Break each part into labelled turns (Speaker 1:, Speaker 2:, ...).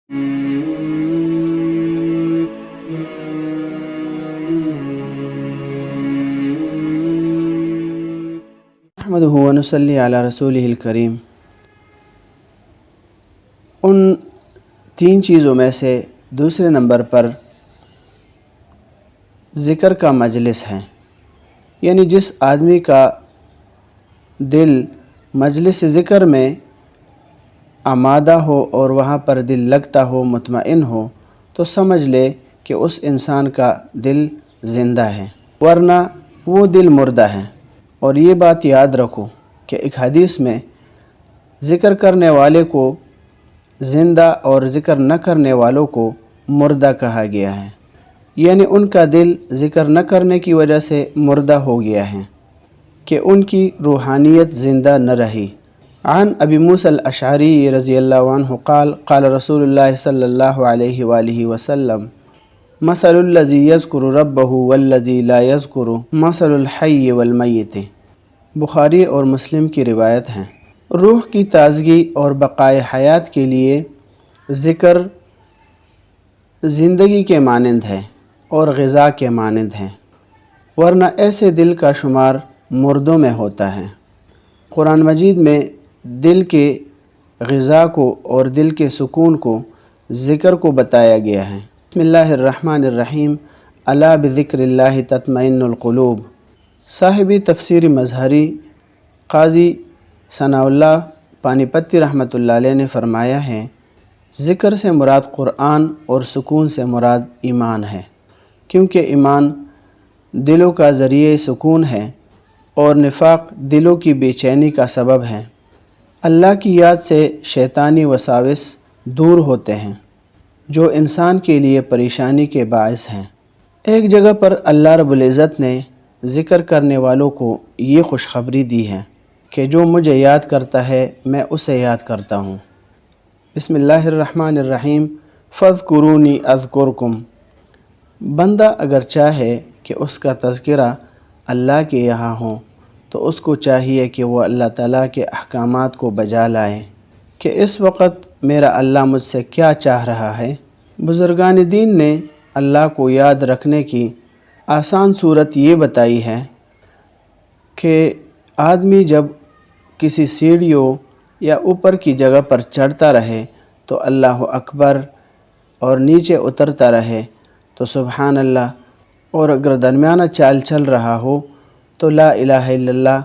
Speaker 1: نحمدہ و نصلی علی رسولہ الکریم۔ ان تین چیزوں میں سے دوسرے نمبر پر ذکر کا مجلس ہے، یعنی جس آدمی کا دل مجلس ذکر میں آمادہ ہو اور وہاں پر دل لگتا ہو، مطمئن ہو، تو سمجھ لے کہ اس انسان کا دل زندہ ہے، ورنہ وہ دل مردہ ہے۔ اور یہ بات یاد رکھو کہ ایک حدیث میں ذکر کرنے والے کو زندہ اور ذکر نہ کرنے والوں کو مردہ کہا گیا ہے، یعنی ان کا دل ذکر نہ کرنے کی وجہ سے مردہ ہو گیا ہے کہ ان کی روحانیت زندہ نہ رہی۔ عن ابی موسیٰ الاشعری رضی اللہ عنہ قال قال رسول اللہ صلی اللہ علیہ وآلہ وسلم مثل الذی یذکر ربہ والذی لا یذکر مثل الحی والمیت۔ بخاری اور مسلم کی روایت ہیں۔ روح کی تازگی اور بقائے حیات کے لیے ذکر زندگی کے مانند ہے اور غذا کے مانند ہے، ورنہ ایسے دل کا شمار مردوں میں ہوتا ہے۔ قرآن مجید میں دل کے غذا کو اور دل کے سکون کو ذکر کو بتایا گیا ہے۔ بسم اللہ الرحمن الرحیم، الا بذکر اللہ تطمئن القلوب۔ صاحبی تفسیر مظہری قاضی ثناء اللہ پانی پتی رحمۃ اللہ علیہ نے فرمایا ہے، ذکر سے مراد قرآن اور سکون سے مراد ایمان ہے، کیونکہ ایمان دلوں کا ذریعہ سکون ہے اور نفاق دلوں کی بے چینی کا سبب ہے۔ اللہ کی یاد سے شیطانی وساوس دور ہوتے ہیں جو انسان کے لیے پریشانی کے باعث ہیں۔ ایک جگہ پر اللہ رب العزت نے ذکر کرنے والوں کو یہ خوشخبری دی ہے کہ جو مجھے یاد کرتا ہے میں اسے یاد کرتا ہوں۔ بسم اللہ الرحمن الرحیم، فاذکرونی اذکرکم۔ بندہ اگر چاہے کہ اس کا تذکرہ اللہ کے یہاں ہو تو اس کو چاہیے کہ وہ اللہ تعالیٰ کے احکامات کو بجا لائے کہ اس وقت میرا اللہ مجھ سے کیا چاہ رہا ہے۔ بزرگان دین نے اللہ کو یاد رکھنے کی آسان صورت یہ بتائی ہے کہ آدمی جب کسی سیڑھیوں یا اوپر کی جگہ پر چڑھتا رہے تو اللہ اکبر، اور نیچے اترتا رہے تو سبحان اللہ، اور اگر درمیانہ چال چل رہا ہو تو لا الہ الا اللہ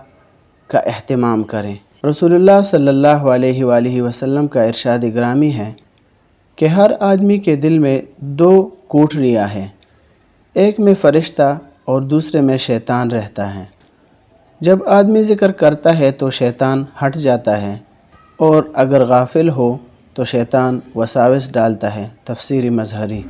Speaker 1: کا اہتمام کریں۔ رسول اللہ صلی اللہ علیہ وآلہ وسلم کا ارشاد گرامی ہے کہ ہر آدمی کے دل میں دو کوٹریاں ہیں، ایک میں فرشتہ اور دوسرے میں شیطان رہتا ہے۔ جب آدمی ذکر کرتا ہے تو شیطان ہٹ جاتا ہے، اور اگر غافل ہو تو شیطان وساوس ڈالتا ہے۔ تفسیر مظہری۔